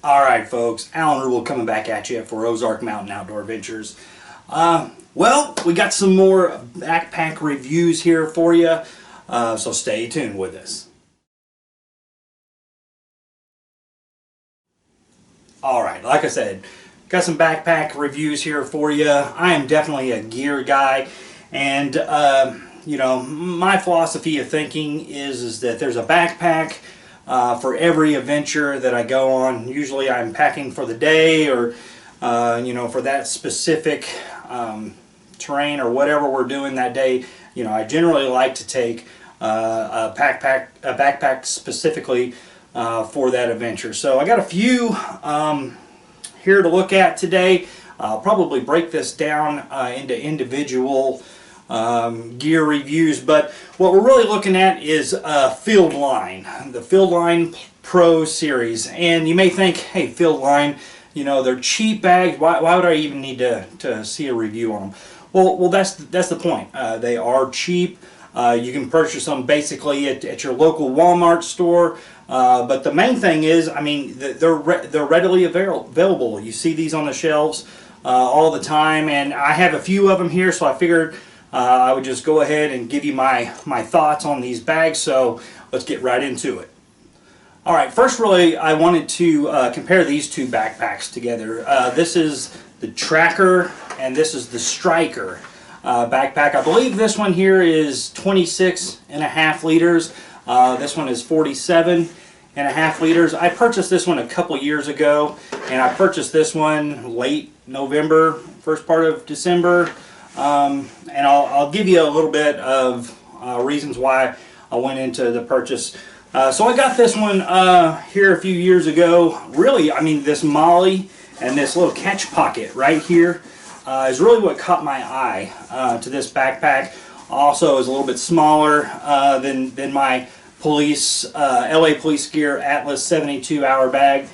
Alright folks, Alan Rubel coming back at you for Ozark Mountain Outdoor Adventures. Well, we got some more backpack reviews here for you, so stay tuned with us. Alright, like I said, got some backpack reviews here for you. I am definitely a gear guy, and you know, my philosophy of thinking is that there's a backpack for every adventure that I go on. Usually I'm packing for the day, or you know, for that specific terrain or whatever we're doing that day. You know, I generally like to take a backpack specifically for that adventure. So I got a few here to look at today. I'll probably break this down into individual gear reviews, but what we're really looking at is Feildline, the Feildline Pro-Series. And you may think, hey, Feildline, you know, they're cheap bags. Why would I even need to see a review on them? Well, that's the point. They are cheap. You can purchase them basically at your local Walmart store. But the main thing is, I mean, they're readily available. You see these on the shelves all the time, and I have a few of them here, so I figured I would just go ahead and give you my thoughts on these bags. So let's get right into it. Alright, first really I wanted to compare these two backpacks together. This is the Tracker and this is the Striker backpack. I believe this one here is 26.5 liters. This one is 47.5 liters. I purchased this one a couple years ago, and I purchased this one late November, first part of December. And I'll give you a little bit of reasons why I went into the purchase. So I got this one here a few years ago. Really, I mean, this MOLLE and this little catch pocket right here is really what caught my eye to this backpack. Also is a little bit smaller than my LA Police Gear Atlas 72-hour bag.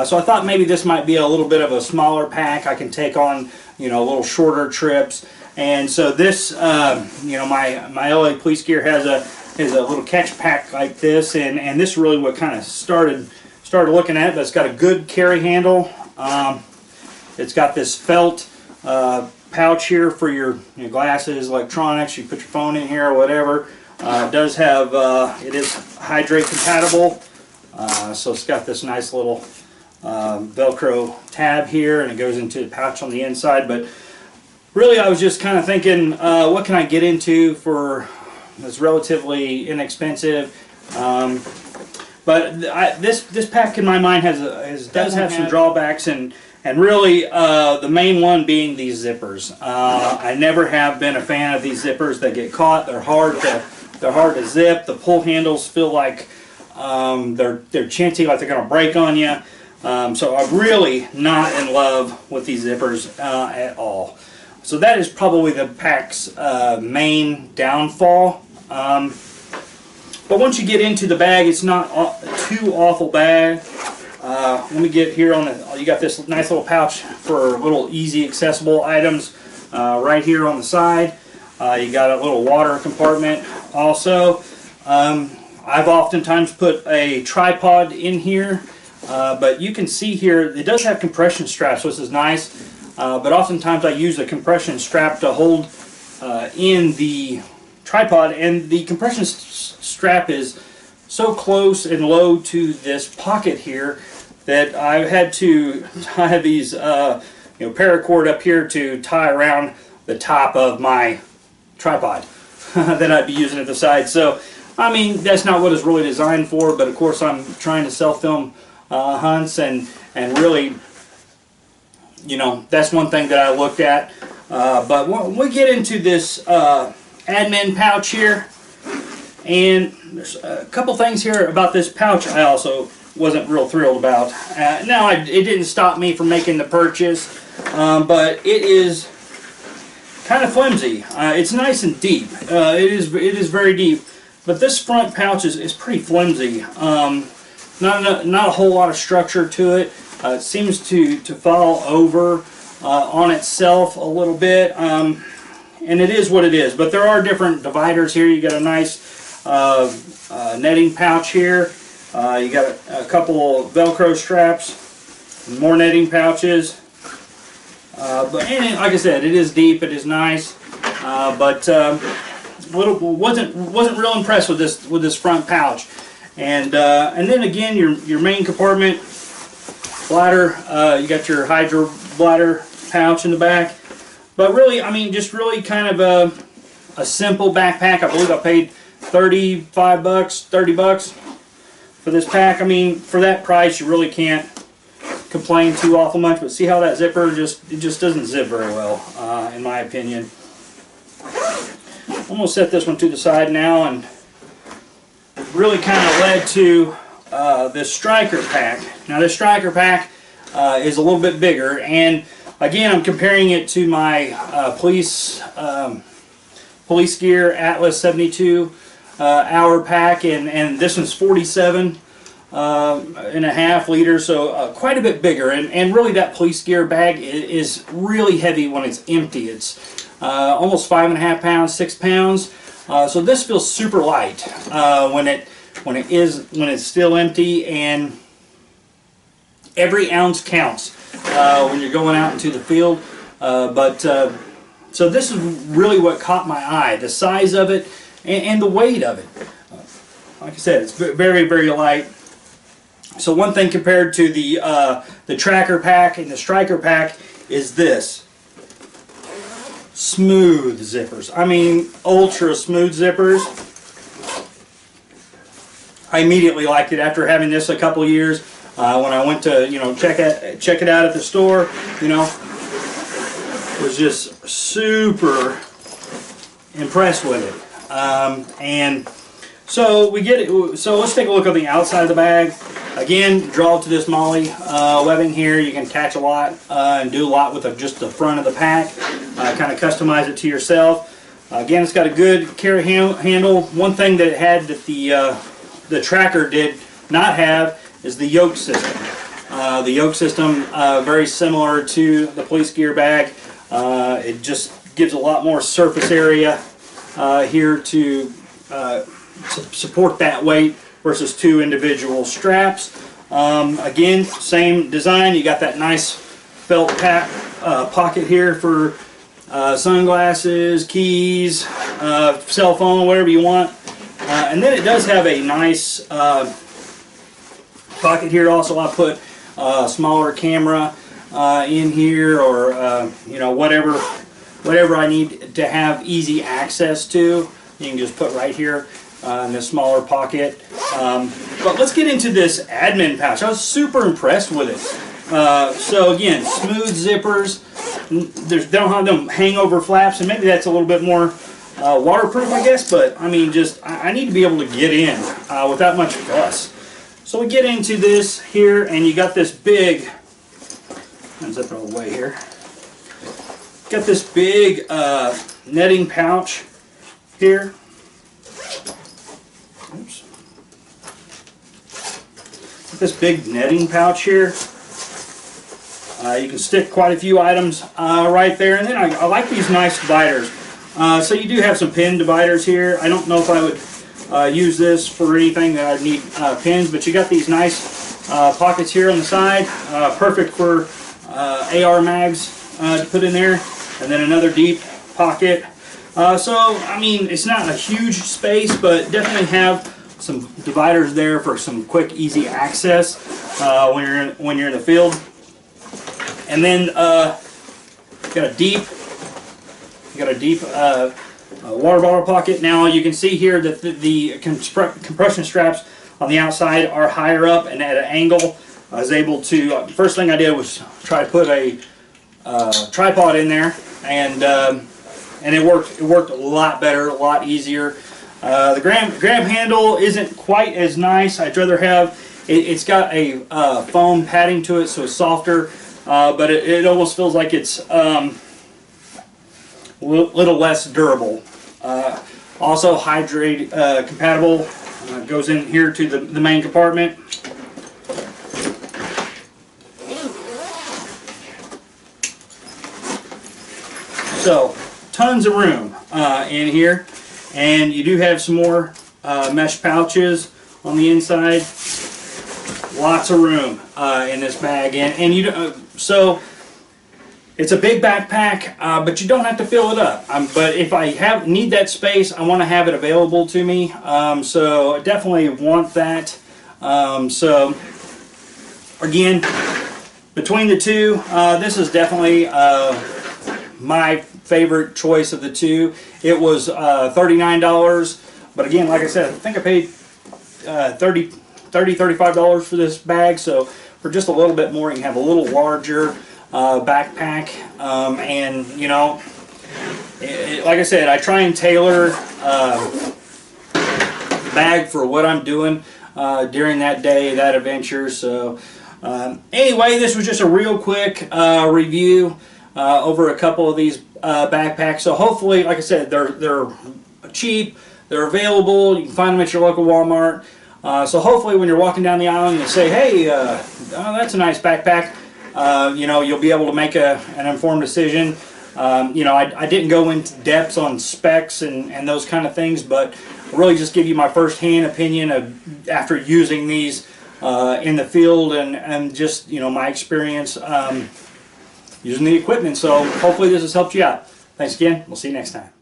So I thought maybe this might be a little bit of a smaller pack I can take on, you know, little shorter trips. And so this, you know, my LA Police Gear has a little catch pack like this, and this is really what kind of started looking at it. But it's got a good carry handle. It's got this felt pouch here for your glasses, electronics. You put your phone in here or whatever. It does have, it is hydrate compatible, so it's got this nice little Velcro tab here, and it goes into the pouch on the inside. But really, I was just kind of thinking, what can I get into for that's relatively inexpensive? But this pack in my mind does have some drawbacks, and really the main one being these zippers. I never have been a fan of these zippers. They get caught. They're hard to zip. The pull handles feel like they're chintzy, like they're going to break on you. So I'm really not in love with these zippers at all. So that is probably the pack's main downfall. But once you get into the bag, it's not too awful bad. Let me get here on the. You got this nice little pouch for little easy accessible items right here on the side. You got a little water compartment also. I've oftentimes put a tripod in here, but you can see here it does have compression straps, which is nice. But oftentimes I use a compression strap to hold in the tripod, and the compression strap is so close and low to this pocket here that I've had to tie these paracord up here to tie around the top of my tripod that I'd be using at the side. So I mean, that's not what it's really designed for, but of course I'm trying to self-film hunts, and really, you know, that's one thing that I looked at. But when we get into this admin pouch here, and there's a couple things here about this pouch I also wasn't real thrilled about. Now, it didn't stop me from making the purchase, but it is kind of flimsy. It's nice and deep. It is very deep, but this front pouch is pretty flimsy. Not a whole lot of structure to it. It seems to fall over on itself a little bit, and it is what it is. But there are different dividers here. You got a nice netting pouch here. You got a couple of Velcro straps more netting pouches. And like I said, it is deep, it is nice, but wasn't real impressed with this front pouch. And then again, your main compartment bladder, you got your hydro bladder pouch in the back. But really, I mean, just really kind of a simple backpack. I believe I paid 35 bucks, 30 bucks for this pack. I mean, for that price, you really can't complain too awful much. But see how that zipper just doesn't zip very well, in my opinion. I'm gonna set this one to the side now, and really kind of led to this striker pack. Now this striker pack is a little bit bigger, and again, I'm comparing it to my police gear Atlas 72 hour pack, and this one's 47 and a half liters, so quite a bit bigger. And really, that police gear bag is really heavy when it's empty. It's almost 5.5 pounds, 6 pounds. So this feels super light when it's still empty, and every ounce counts when you're going out into the field. So this is really what caught my eye: the size of it and the weight of it. Like I said, it's very, very light. So one thing compared to the tracker pack and the striker pack is this. Smooth zippers. I mean, ultra smooth zippers. I immediately liked it after having this a couple years. When I went to, check it out at the store, was just super impressed with it. And so we get it. So let's take a look at the outside of the bag. Again, draw to this Molly webbing here. You can attach a lot and do a lot with just the front of the pack. Kind of customize it to yourself. Again, it's got a good carry handle. One thing that it had that the tracker did not have is the yoke system. The yoke system, very similar to the police gear bag. It just gives a lot more surface area here to support that weight versus two individual straps. Again, same design. You got that nice felt pocket here for sunglasses, keys, cell phone, whatever you want. And then it does have a nice pocket here. Also, I put a smaller camera in here, or whatever I need to have easy access to. You can just put right here in this smaller pocket. But let's get into this admin pouch. I was super impressed with it. So again, smooth zippers. They don't have them hangover flaps, and maybe that's a little bit more waterproof, I guess. But I mean, I need to be able to get in without much fuss. So we get into this here, and you got this big. Zip it all the way here. Got this big netting pouch here. Oops. This big netting pouch here. You can stick quite a few items right there, and then I like these nice dividers. So you do have some pin dividers here. I don't know if I would use this for anything that I'd need pins, but you got these nice pockets here on the side, perfect for AR mags to put in there, and then another deep pocket. So I mean, it's not a huge space, but definitely have some dividers there for some quick, easy access when you're in the field. And then got a deep water bottle pocket. Now you can see here that the compression straps on the outside are higher up and at an angle. I was able to. First thing I did was try to put a tripod in there, and it worked. It worked a lot better, a lot easier. The grab handle isn't quite as nice. I'd rather have. It's got a foam padding to it, so it's softer. But it almost feels like it's a little less durable. Also hydrate compatible. Goes in here to the main compartment. So tons of room in here, and you do have some more mesh pouches on the inside. lots of room in this bag, and you so it's a big backpack, but you don't have to fill it up. But if I need that space, I want to have it available to me. So I definitely want that. So again, between the two, this is definitely my favorite choice of the two. It was $39, but again, like I said, I think I paid $35 for this bag. So for just a little bit more, you can have a little larger backpack, and you know, like I said, I try and tailor the bag for what I'm doing during that day, that adventure. So anyway, this was just a real quick review over a couple of these backpacks. So hopefully, like I said, they're cheap, they're available, you can find them at your local Walmart. So hopefully when you're walking down the aisle and you say, hey, oh, that's a nice backpack, you know, you'll be able to make an informed decision. You know, I didn't go into depths on specs and those kind of things, but really just give you my first-hand opinion of after using these in the field and just, you know, my experience using the equipment. So hopefully this has helped you out. Thanks again. We'll see you next time.